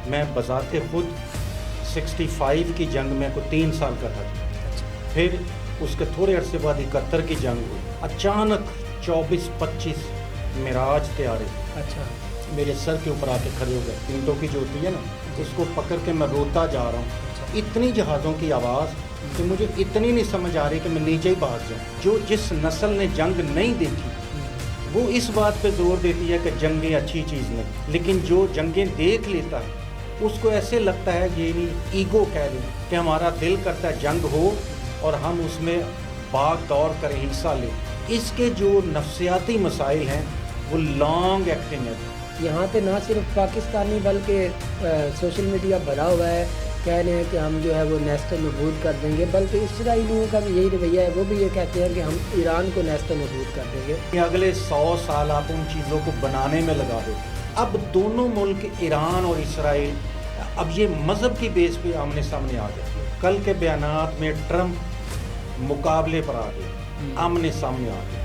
मैं बज़ाते खुद 65 की जंग में को 3 साल का था। फिर उसके थोड़े अरसे बाद 71 की जंग हुई। अचानक 24-25 मिराज तैयारे मेरे सर के ऊपर आके खड़े हो गए। ईंटों की जो होती है ना, उसको पकड़ के मैं रोता जा रहा हूँ। इतनी जहाज़ों की आवाज़ कि मुझे इतनी नहीं समझ आ रही कि मैं नीचे ही भाग जाऊँ। जो जिस नस्ल ने जंग नहीं देखी वो इस बात पे जोर देती है कि जंगें अच्छी चीज़ नहीं, लेकिन जो जंगें देख लेता है उसको ऐसे लगता है, ये नहीं ईगो कह लें, कि हमारा दिल करता है जंग हो और हम उसमें भाग दौड़ करें, हिस्सा लें। इसके जो नफ्सियाती मसाइल हैं वो लॉन्ग एक्टिंग है। यहाँ पे ना सिर्फ पाकिस्तानी बल्कि सोशल मीडिया भरा हुआ है, कह रहे हैं कि हम जो है वो नेस्ता नबूद कर देंगे, बल्कि इसराइलियों का भी यही रवैया है। वो भी ये कहते हैं कि हम ईरान को नेस्ता नबूद कर देंगे। अगले 100 साल आप उन चीज़ों को बनाने में लगा दो। अब दोनों मुल्क ईरान और इसराइल अब ये मज़हब की बेस पे आमने सामने आ गए। कल के बयानात में ट्रंप मुकाबले पर आ गए, आमने सामने आ गए।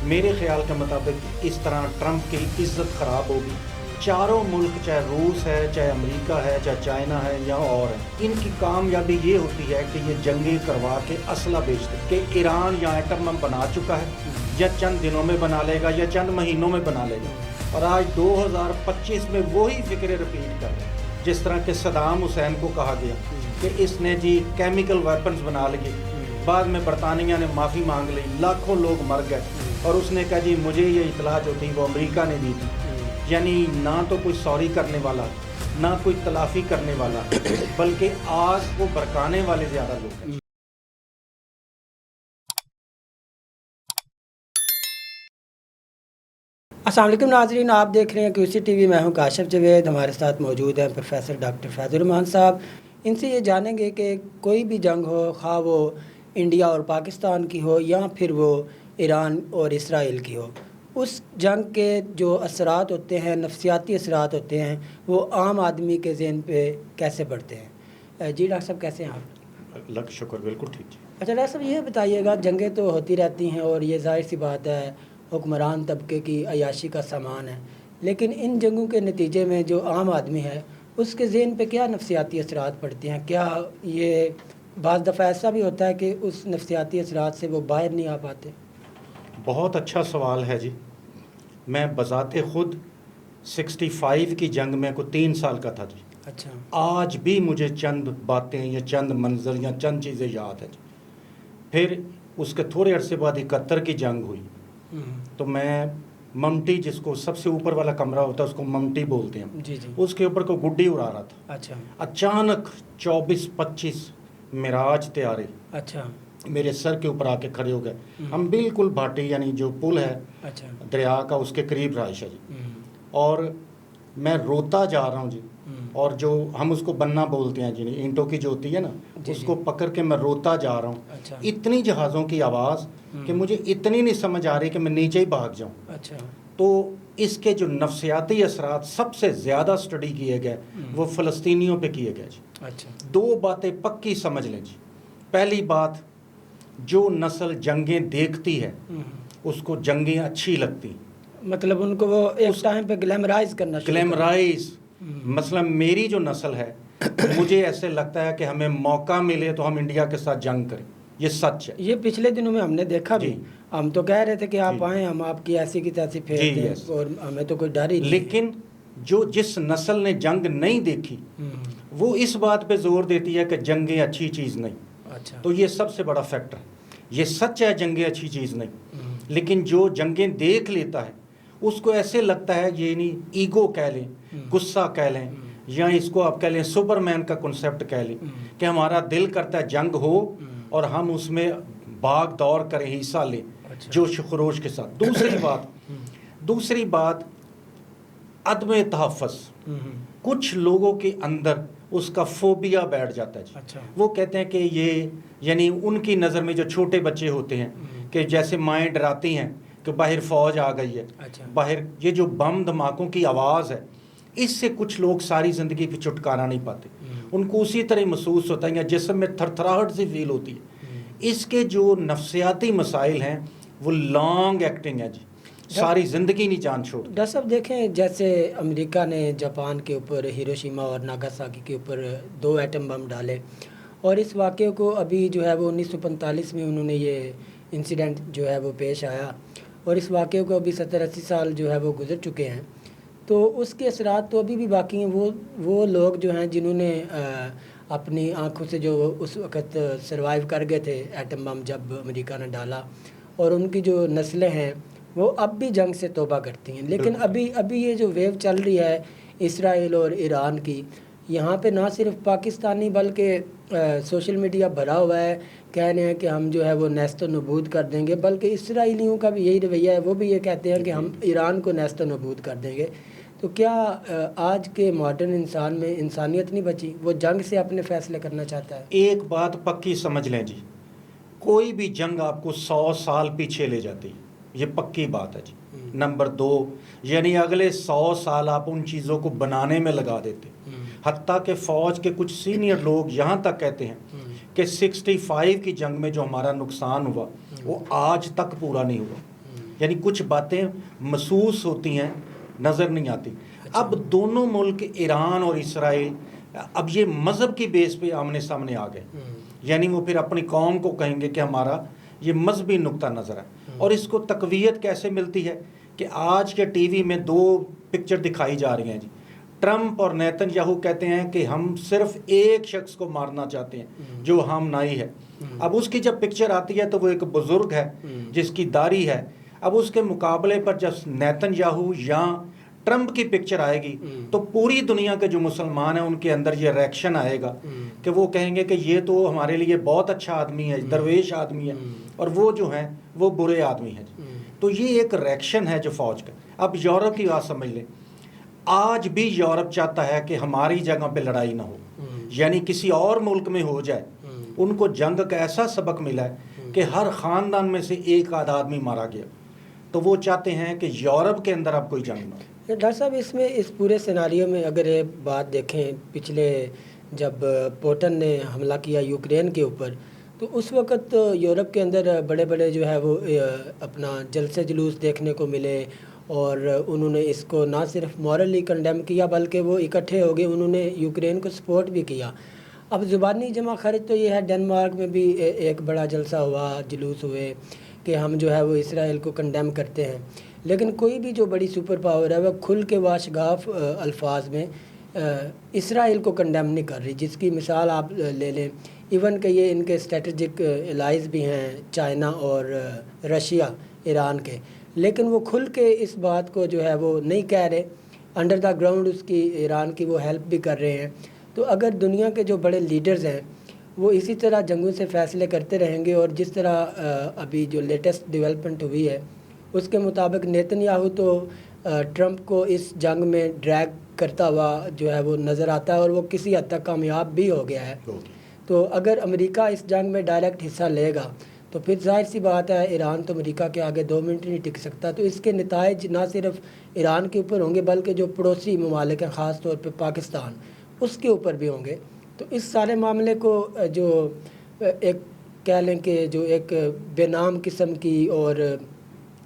मेरे ख्याल के मुताबिक इस तरह ट्रंप की इज़्ज़त ख़राब होगी। चारों मुल्क, चाहे रूस है, चाहे अमेरिका है, चाहे चाइना है या और है, इनकी कामयाबी ये होती है कि ये जंगें करवा के असला बेचते कि ईरान या एटम बम बना चुका है, या चंद दिनों में बना लेगा या चंद महीनों में बना लेगा। और आज 2025 में वही फिक्रे रिपीट कर रहे हैं, जिस तरह के सदाम हुसैन को कहा गया कि इसने जी केमिकल वेपन्स बना लिए। बाद में बरतानिया ने माफ़ी मांग ली, लाखों लोग मर गए, और उसने कहा जी मुझे ये इतला जो थी वो अमेरिका ने दी थी। यानी ना तो कोई सॉरी करने वाला, ना कोई तलाफ़ी करने वाला, बल्कि आग को भड़काने वाले ज़्यादा लोग हैं। अस्सलाम वालेकुम नाज़रीन, आप देख रहे हैं QC TV। मैं हूं काशिफ जवेद। हमारे साथ मौजूद हैं प्रोफेसर डॉक्टर फैज़ुर रहमान साहब। इनसे ये जानेंगे कि कोई भी जंग हो, खा वो इंडिया और पाकिस्तान की हो या फिर वो ईरान और इसराइल की हो, उस जंग के जो असरात होते हैं, नफ्सियाती असरात होते हैं, वो आम आदमी के ज़हन पे कैसे पड़ते हैं। जी डॉक्टर साहब, कैसे हैं आप? लग शुक्र, बिल्कुल ठीक जी। अच्छा डॉक्टर साहब, ये बताइएगा, जंगें तो होती रहती हैं और ये ज़ाहिर सी बात है हुक्मरान तबके की अयाशी का सामान है, लेकिन इन जंगों के नतीजे में जो आम आदमी है उसके ज़हन पे क्या नफ्सियाती असरात पड़ते हैं? क्या ये बाज़ दफ़ा ऐसा भी होता है कि उस नफ्सियाती असरात से वो बाहर नहीं आ पाते? बहुत अच्छा सवाल है जी। मैं बज़ाते खुद 65 की जंग में को 3 साल का था जी। अच्छा। आज भी मुझे चंद बातें या चंद मंजर या चंद चीज़ें याद है जी। फिर उसके थोड़े अरसे बाद 71 की जंग हुई, तो मैं ममटी, जिसको सबसे ऊपर वाला कमरा होता है उसको ममटी बोलते हैं जी जी। उसके ऊपर को गुड्डी उड़ा रहा था। अच्छा। अचानक 24-25 मिराज तैयारे अच्छा। मेरे सर के ऊपर आके खड़े हो गए। हम बिल्कुल भाटी, यानी जो पुल है अच्छा। दरिया का, उसके करीब रहाइश है जी। और मैं रोता जा रहा हूँ जी। और जो हम उसको बन्ना बोलते हैं जी, ईंटों की जो होती है ना, उसको पकड़ के मैं रोता जा रहा हूँ। अच्छा। इतनी जहाज़ों की आवाज़ कि मुझे इतनी नहीं समझ आ रही कि मैं नीचे ही भाग जाऊँ। अच्छा। तो इसके जो नफ्सियाती असरात सबसे ज़्यादा स्टडी किए गए वो फ़लस्तीनियों पे किए गए जी। अच्छा। 2 बातें पक्की समझ लें जी। पहली बात, जो नस्ल जंगें देखती है उसको जंगें अच्छी लगती, मतलब उनको वो एक टाइम पे ग्लैमराइज करना शुरू कर ग्लैमराइज। मतलब मेरी जो नस्ल है मुझे ऐसे लगता है कि हमें मौका मिले तो हम इंडिया के साथ जंग करें। ये सच है। ये पिछले दिनों में हमने देखा भी। जी। हम तो कह रहे थे कि आप जी। आएँ, हम आपकी ऐसी की तैसी फेर जी, दें, यस। और हमें तो कोई डर ही नहीं। लेकिन जो जिस नस्ल ने जंग नहीं देखी वो इस बात पे जोर देती है कि जंगें अच्छी चीज़ नहीं। अच्छा। तो ये सबसे बड़ा फैक्टर है। ये सच है, जंगें अच्छी चीज़ नहीं, लेकिन जो जंगें देख लेता है उसको ऐसे लगता है, ये नहीं ईगो कह लें, गुस्सा कह लें, या इसको आप कह लें सुपरमैन का कॉन्सेप्ट कह लें, कि हमारा दिल करता है जंग हो और हम उसमें भाग दौड़ करें, हिस्सा लें। अच्छा। जोश खरोश के साथ। दूसरी बात अदम तहफ़्फ़ुज़। कुछ लोगों के अंदर उसका फोबिया बैठ जाता है जी। अच्छा। वो कहते हैं कि ये, यानी उनकी नज़र में जो छोटे बच्चे होते हैं कि जैसे माएँ डराती हैं कि बाहर फ़ौज आ गई है। अच्छा। बाहर ये जो बम धमाकों की आवाज़ है, इससे कुछ लोग सारी ज़िंदगी पे छुटकारा नहीं पाते। उनको उसी तरह महसूस होता है या जिस्म में थरथराहट सी फील होती है। इसके जो नफ्सियाती मसाइल हैं वो लॉन्ग एक्टिंग है जी। सारी ज़िंदगी नहीं जान छोड़। डॉक्टर साहब देखें, जैसे अमेरिका ने जापान के ऊपर हिरोशिमा और नागासाकी के ऊपर 2 एटम बम डाले, और इस वाक़े को अभी जो है वो 1945 में उन्होंने ये इंसिडेंट जो है वो पेश आया, और इस वाक़े को अभी 70-80 साल जो है वो गुज़र चुके हैं, तो उसके असरात तो अभी भी बाकी हैं। वो लोग जो हैं जिन्होंने अपनी आंखों से जो उस वक़्त सरवाइव कर गए थे एटम बम जब अमेरिका ने डाला, और उनकी जो नस्लें हैं वो अब भी जंग से तौबा करती हैं। लेकिन अभी ये जो वेव चल रही है इसराइल और ईरान की, यहाँ पे ना सिर्फ पाकिस्तानी बल्कि सोशल मीडिया भरा हुआ है, कह रहे हैं कि हम जो है वो नेस्त नबूद कर देंगे, बल्कि इसराइलियों का भी यही रवैया है, वो भी ये कहते हैं कि हम ईरान को नेस्त नबूद कर देंगे। तो क्या आज के मॉडर्न इंसान में इंसानियत नहीं बची? वो जंग से अपने फैसले करना चाहता है। एक बात पक्की समझ लें जी, कोई भी जंग आपको 100 साल पीछे ले जाती है, ये पक्की बात है जी। नंबर 2, यानी अगले 100 साल आप उन चीज़ों को बनाने में लगा देते। हत्ता के फ़ौज के कुछ सीनियर लोग यहाँ तक कहते हैं कि 65 की जंग में जो हमारा नुकसान हुआ वो आज तक पूरा नहीं हुआ। यानी कुछ बातें महसूस होती हैं, नज़र नहीं आती। अब दोनों मुल्क ईरान और इसराइल अब ये मज़हब की बेस पे आमने सामने आ गए, यानी वो फिर अपनी कौम को कहेंगे कि हमारा ये मजहबी नुक्ता नज़र है। और इसको तकवीयत कैसे मिलती है कि आज के टीवी में 2 पिक्चर दिखाई जा रही हैं जी। ट्रंप और नेतन्याहू कहते हैं कि हम सिर्फ एक शख्स को मारना चाहते हैं जो हामनाई है। अब उसकी जब पिक्चर आती है तो वो एक बुजुर्ग है जिसकी दाढ़ी है। अब उसके मुकाबले पर जब नेतन्याहू या ट्रंप की पिक्चर आएगी तो पूरी दुनिया के जो मुसलमान हैं उनके अंदर ये रिएक्शन आएगा कि वो कहेंगे कि ये तो हमारे लिए बहुत अच्छा आदमी है, दरवेश आदमी है, और वो जो है वो बुरे आदमी है। तो ये एक रिएक्शन है जो फ़ौज का। अब यूरोप की बात समझ लें, आज भी यूरोप चाहता है कि हमारी जगह पे लड़ाई ना हो, यानी किसी और मुल्क में हो जाए। उनको जंग का ऐसा सबक मिला है कि हर ख़ानदान में से एक आध आदमी मारा गया, तो वो चाहते हैं कि यूरोप के अंदर अब कोई जंग ना हो। डॉक्टर साहब, इसमें इस पूरे सिनारियो में अगर ये बात देखें, पिछले जब पुतिन ने हमला किया यूक्रेन के ऊपर, तो उस वक़्त यूरोप के अंदर बड़े बड़े जो है वो अपना जलसे जुलूस देखने को मिले, और उन्होंने इसको ना सिर्फ मॉरली कंडेम किया बल्कि वो इकट्ठे हो गए, उन्होंने यूक्रेन को सपोर्ट भी किया। अब ज़ुबानी जमा खर्च तो ये है, डेनमार्क में भी एक बड़ा जलसा हुआ, जुलूस हुए कि हम जो है वो इसराइल को कंडेम करते हैं। लेकिन कोई भी जो बड़ी सुपर पावर है वह खुल के वाशगाफ अल्फाज में इसराइल को कंडेम नहीं कर रही, जिसकी मिसाल आप ले लें। इवन कि ये इनके स्ट्रेटजिक एलाइज भी हैं चाइना और रशिया ईरान के, लेकिन वो खुल के इस बात को जो है वो नहीं कह रहे। अंडर द ग्राउंड उसकी ईरान की वो हेल्प भी कर रहे हैं। तो अगर दुनिया के जो बड़े लीडर्स हैं वो इसी तरह जंगों से फ़ैसले करते रहेंगे, और जिस तरह अभी जो लेटेस्ट डेवलपमेंट हुई है उसके मुताबिक नेतन्याहू तो ट्रंप को इस जंग में ड्रैग करता हुआ जो है वो नज़र आता है, और वो किसी हद तक कामयाब भी हो गया है। तो अगर अमेरिका इस जंग में डायरेक्ट हिस्सा लेगा तो फिर जाहिर सी बात है ईरान तो अमेरिका के आगे 2 मिनट नहीं टिक सकता। तो इसके नताइज ना सिर्फ ईरान के ऊपर होंगे बल्कि जो पड़ोसी ममालिक हैं, ख़ास तौर पर पाकिस्तान, उसके ऊपर भी होंगे। तो इस सारे मामले को जो एक कह लें कि जो एक बेनाम किस्म की और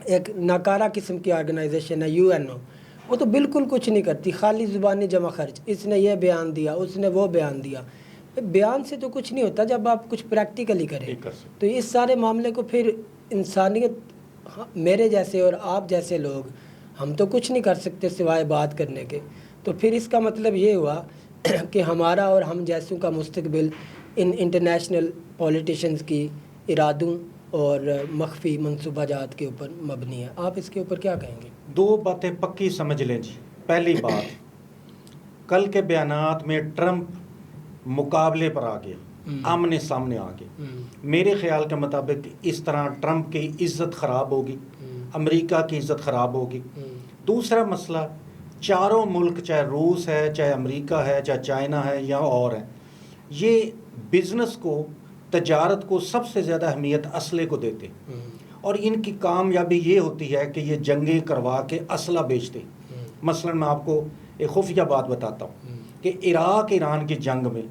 एक नाकारा किस्म की ऑर्गेनाइजेशन है यूएनओ, वो तो बिल्कुल कुछ नहीं करती, खाली ज़ुबानी जमा खर्च, इसने ये बयान दिया, उसने वो बयान दिया। बयान से तो कुछ नहीं होता जब आप कुछ प्रैक्टिकली करें। तो इस सारे मामले को फिर इंसानियत, मेरे जैसे और आप जैसे लोग, हम तो कुछ नहीं कर सकते सिवाय बात करने के। तो फिर इसका मतलब ये हुआ कि हमारा और हम जैसों का मुस्तकबिल इन इंटरनेशनल पॉलिटिशियंस की इरादों और मख्फी मनसूबाजात के ऊपर मबनी है। आप इसके ऊपर क्या कहेंगे? 2 बातें पक्की समझ लें जी। पहली बात, कल के बयानात में ट्रंप मुकाबले पर आ गया, आमने सामने आ गया। मेरे ख्याल के मुताबिक इस तरह ट्रंप की इज़्ज़त ख़राब होगी, अमेरिका की इज़्ज़त ख़राब होगी। दूसरा मसला, चारों मुल्क, चाहे रूस है, चाहे अमेरिका है, चाहे चाइना है या और है, ये बिज़नेस को, तजारत को सबसे ज़्यादा अहमियत असले को देते, और इनकी कामयाबी ये होती है कि ये जंगें करवा के असला बेचते। मसलन मैं आपको एक खुफिया बात बताता हूँ कि इराक ईरान की जंग में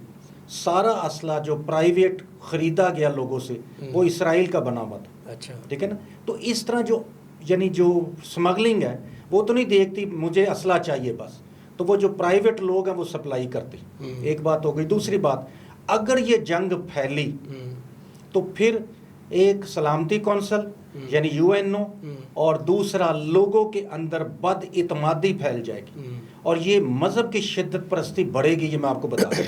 सारा असला जो प्राइवेट ख़रीदा गया लोगों से वो इसराइल का बना हुआ था। अच्छा, ठीक है ना। तो इस तरह जो یعنی جو سمگلنگ ہے وہ تو نہیں دیکھتی مجھے اسلحہ چاہیے بس، تو وہ جو پرائیویٹ لوگ ہیں وہ سپلائی کرتے. ایک بات ہو گئی. دوسری بات، اگر یہ جنگ پھیلی تو پھر ایک سلامتی کونسل یعنی UN اور دوسرا لوگوں کے اندر بد اعتمادی پھیل جائے گی اور یہ مذہب کی شدت پرستی بڑھے گی. یہ میں آپ کو بتا دوں.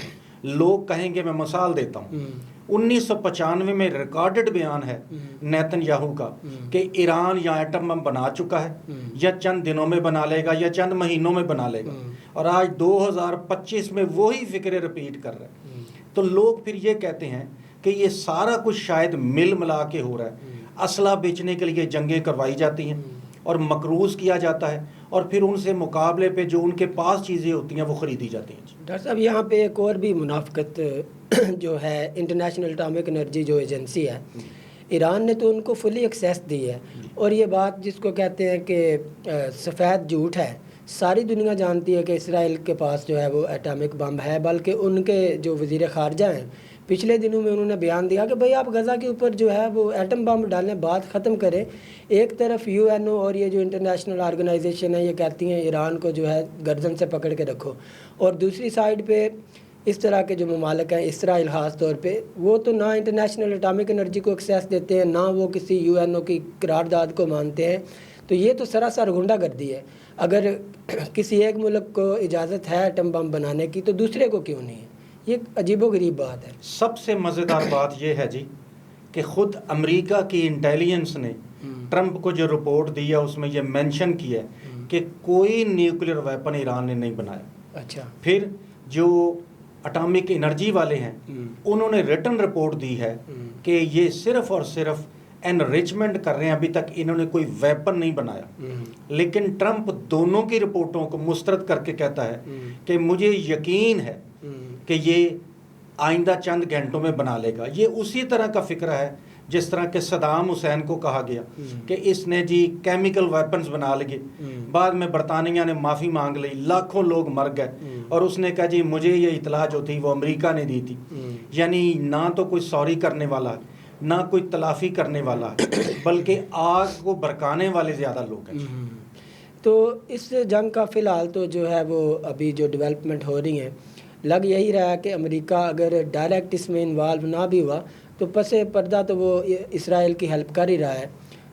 لوگ کہیں گے، میں مثال دیتا ہوں، 1995 میں ریکارڈڈ بیان ہے نیتن یاہو کا کہ ایران یا ایٹم بم بنا چکا ہے، یا چند دنوں میں بنا لے گا یا چند مہینوں میں بنا لے گا، اور آج 2025 میں وہی فکرے رپیٹ کر رہے ہیں. تو لوگ پھر یہ کہتے ہیں کہ یہ سارا کچھ شاید مل ملا کے ہو رہا ہے. اسلحہ بیچنے کے لیے جنگیں کروائی جاتی ہیں اور مقروض کیا جاتا ہے، اور پھر ان سے مقابلے پہ جو ان کے پاس چیزیں ہوتی ہیں وہ خریدی جاتی ہیں. ڈاکٹر صاحب یہاں پہ ایک اور بھی منافقت جو ہے، انٹرنیشنل اٹامک انرجی جو ایجنسی ہے، ایران نے تو ان کو فلی ایکسیس دی ہے، اور یہ بات جس کو کہتے ہیں کہ سفید جھوٹ ہے، ساری دنیا جانتی ہے کہ اسرائیل کے پاس جو ہے وہ ایٹامک بم ہے. بلکہ ان کے جو وزیر خارجہ ہیں پچھلے دنوں میں انہوں نے بیان دیا کہ بھئی آپ غزہ کے اوپر جو ہے وہ ایٹم بم ڈالیں، بات ختم کریں. ایک طرف UNO اور یہ جو انٹرنیشنل آرگنائزیشن ہے یہ کہتی ہیں ایران کو جو ہے گردن سے پکڑ کے رکھو، اور دوسری سائیڈ پہ اس طرح کے جو ممالک ہیں، اسرائیل خاص طور پہ، وہ تو نہ انٹرنیشنل اٹامک انرجی کو ایکسیس دیتے ہیں، نہ وہ کسی UNO کی قرارداد کو مانتے ہیں. تو یہ تو سراسر غنڈہ گردی ہے. اگر کسی ایک ملک کو اجازت ہے ایٹم بم بنانے کی تو دوسرے کو کیوں نہیں ہے؟ یہ عجیب و غریب بات ہے. سب سے مزیدار بات یہ ہے جی کہ خود امریکہ کی انٹیلیجنس نے ٹرمپ کو جو رپورٹ دی ہے اس میں یہ مینشن کیا ہے کہ کوئی نیوکلیر ویپن ایران نے نہیں بنایا. اچھا. پھر جو اٹامک انرجی والے ہیں انہوں نے ریٹن رپورٹ دی ہے کہ یہ صرف اور صرف انریچمنٹ کر رہے ہیں، ابھی تک انہوں نے کوئی ویپن نہیں بنایا. لیکن ٹرمپ دونوں کی رپورٹوں کو مسترد کر کے کہتا ہے کہ مجھے یقین ہے کہ یہ آئندہ چند گھنٹوں میں بنا لے گا. یہ اسی طرح کا فکرہ ہے جس طرح کہ صدام حسین کو کہا گیا کہ اس نے جی کیمیکل ویپنز بنا لیے، بعد میں برطانیہ نے معافی مانگ لی، لاکھوں لوگ مر گئے، اور اس نے کہا جی مجھے یہ اطلاع جو تھی وہ امریکہ نے دی تھی. یعنی نہ تو کوئی سوری کرنے والا ہے، نہ کوئی تلافی کرنے والا ہے، بلکہ آگ کو برکانے والے زیادہ لوگ ہیں. تو اس جنگ کا فی الحال تو جو ہے وہ ابھی جو ڈیولپمنٹ ہو رہی ہیں، لگ یہی رہا ہے کہ امریکہ اگر ڈائریکٹ اس میں انوالو نہ بھی ہوا تو پس پردہ تو وہ اسرائیل کی ہیلپ کر ہی رہا ہے.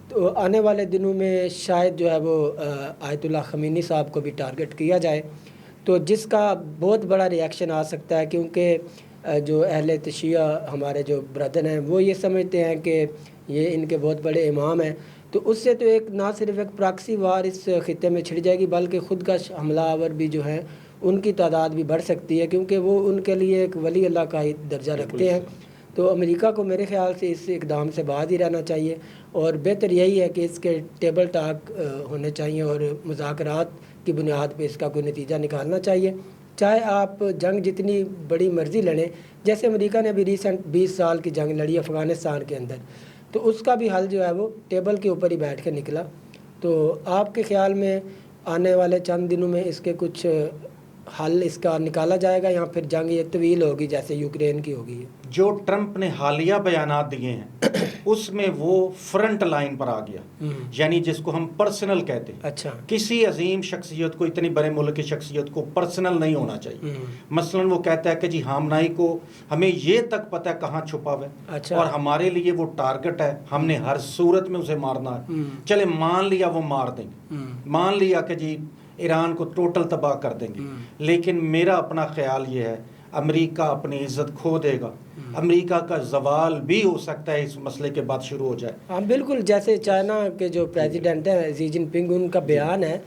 تو آنے والے دنوں میں شاید جو ہے وہ آیت اللہ خمینی صاحب کو بھی ٹارگٹ کیا جائے، تو جس کا بہت بڑا ریئیکشن آ سکتا ہے، کیونکہ جو اہل تشیع ہمارے جو بردر ہیں وہ یہ سمجھتے ہیں کہ یہ ان کے بہت بڑے امام ہیں. تو اس سے تو ایک نہ صرف ایک پراکسی وار اس خطے میں چھڑ جائے گی، بلکہ خود کا حملہ آور بھی جو ہیں ان کی تعداد بھی بڑھ سکتی ہے، کیونکہ وہ ان کے لیے ایک ولی اللہ کا ہی درجہ رکھتے ہیں. تو امریکہ کو میرے خیال سے اس اقدام سے باز ہی رہنا چاہیے، اور بہتر یہی ہے کہ اس کے ٹیبل ٹاک ہونے چاہیے اور مذاکرات کی بنیاد پہ اس کا کوئی نتیجہ نکالنا چاہیے. چاہے آپ جنگ جتنی بڑی مرضی لڑیں، جیسے امریکہ نے ابھی ریسنٹ 20 سال کی جنگ لڑی افغانستان کے اندر، تو اس کا بھی حل جو ہے وہ ٹیبل کے اوپر ہی بیٹھ کے نکلا. تو آپ کے خیال میں آنے والے چند دنوں میں اس کے کچھ حل اس کا نکالا جائے گا، یا پھر جنگ یہ طویل ہوگی جیسے یوکرین کی ہوگی؟ جو ٹرمپ نے حالیہ بیانات دیے ہیں اس میں وہ فرنٹ لائن پر آ گیا، یعنی جس کو ہم پرسنل کہتے ہیں. اچھا. کسی عظیم شخصیت کو، اتنی بڑے ملک کی شخصیت کو پرسنل نہیں ہونا چاہیے. مثلا وہ کہتا ہے کہ جی ہامنائی کو ہمیں یہ تک پتہ ہے کہاں چھپا ہوا ہے، اچھا. اور ہمارے لیے وہ ٹارگٹ ہے، ہم نے ہر صورت میں اسے مارنا ہے. چلے مان لیا وہ مار دیں گے، مان لیا کہ جی ایران کو ٹوٹل تباہ کر دیں گے، لیکن میرا اپنا خیال یہ ہے امریکہ اپنی عزت کھو دے گا. امریکہ کا زوال بھی ہو سکتا ہے اس مسئلے کے بعد شروع ہو جائے. ہاں بالکل، جیسے چائنا کے جو پریزیڈنٹ ہیں ژی جن پنگ، ان کا بیان ہے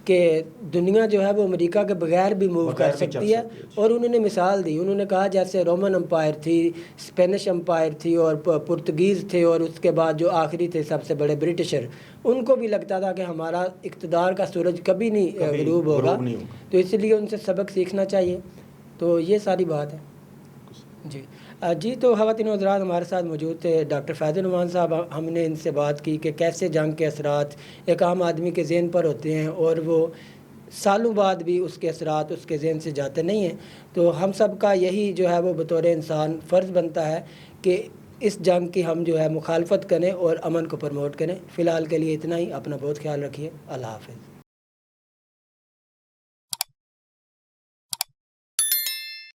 کہ دنیا جو ہے وہ امریکہ کے بغیر بھی موو کر سکتی ہے. اور انہوں نے مثال دی، انہوں نے کہا جیسے رومن امپائر تھی، اسپینش امپائر تھی، اور پرتگیز تھے، اور اس کے بعد جو آخری تھے سب سے بڑے برٹشر، ان کو بھی لگتا تھا کہ ہمارا اقتدار کا سورج کبھی نہیں غروب ہوگا. تو اس لیے ان سے سبق سیکھنا چاہیے. تو یہ ساری بات ہے. جی تو خواتین و حضرات، ہمارے ساتھ موجود تھے ڈاکٹر فیض الرحمان صاحب. ہم نے ان سے بات کی کہ کیسے جنگ کے اثرات ایک عام آدمی کے ذہن پر ہوتے ہیں، اور وہ سالوں بعد بھی اس کے اثرات اس کے ذہن سے جاتے نہیں ہیں. تو ہم سب کا یہی جو ہے وہ بطور انسان فرض بنتا ہے کہ اس جنگ کی ہم جو ہے مخالفت کریں اور امن کو پروموٹ کریں. فی الحال کے لیے اتنا ہی. اپنا بہت خیال رکھیے. اللہ حافظ.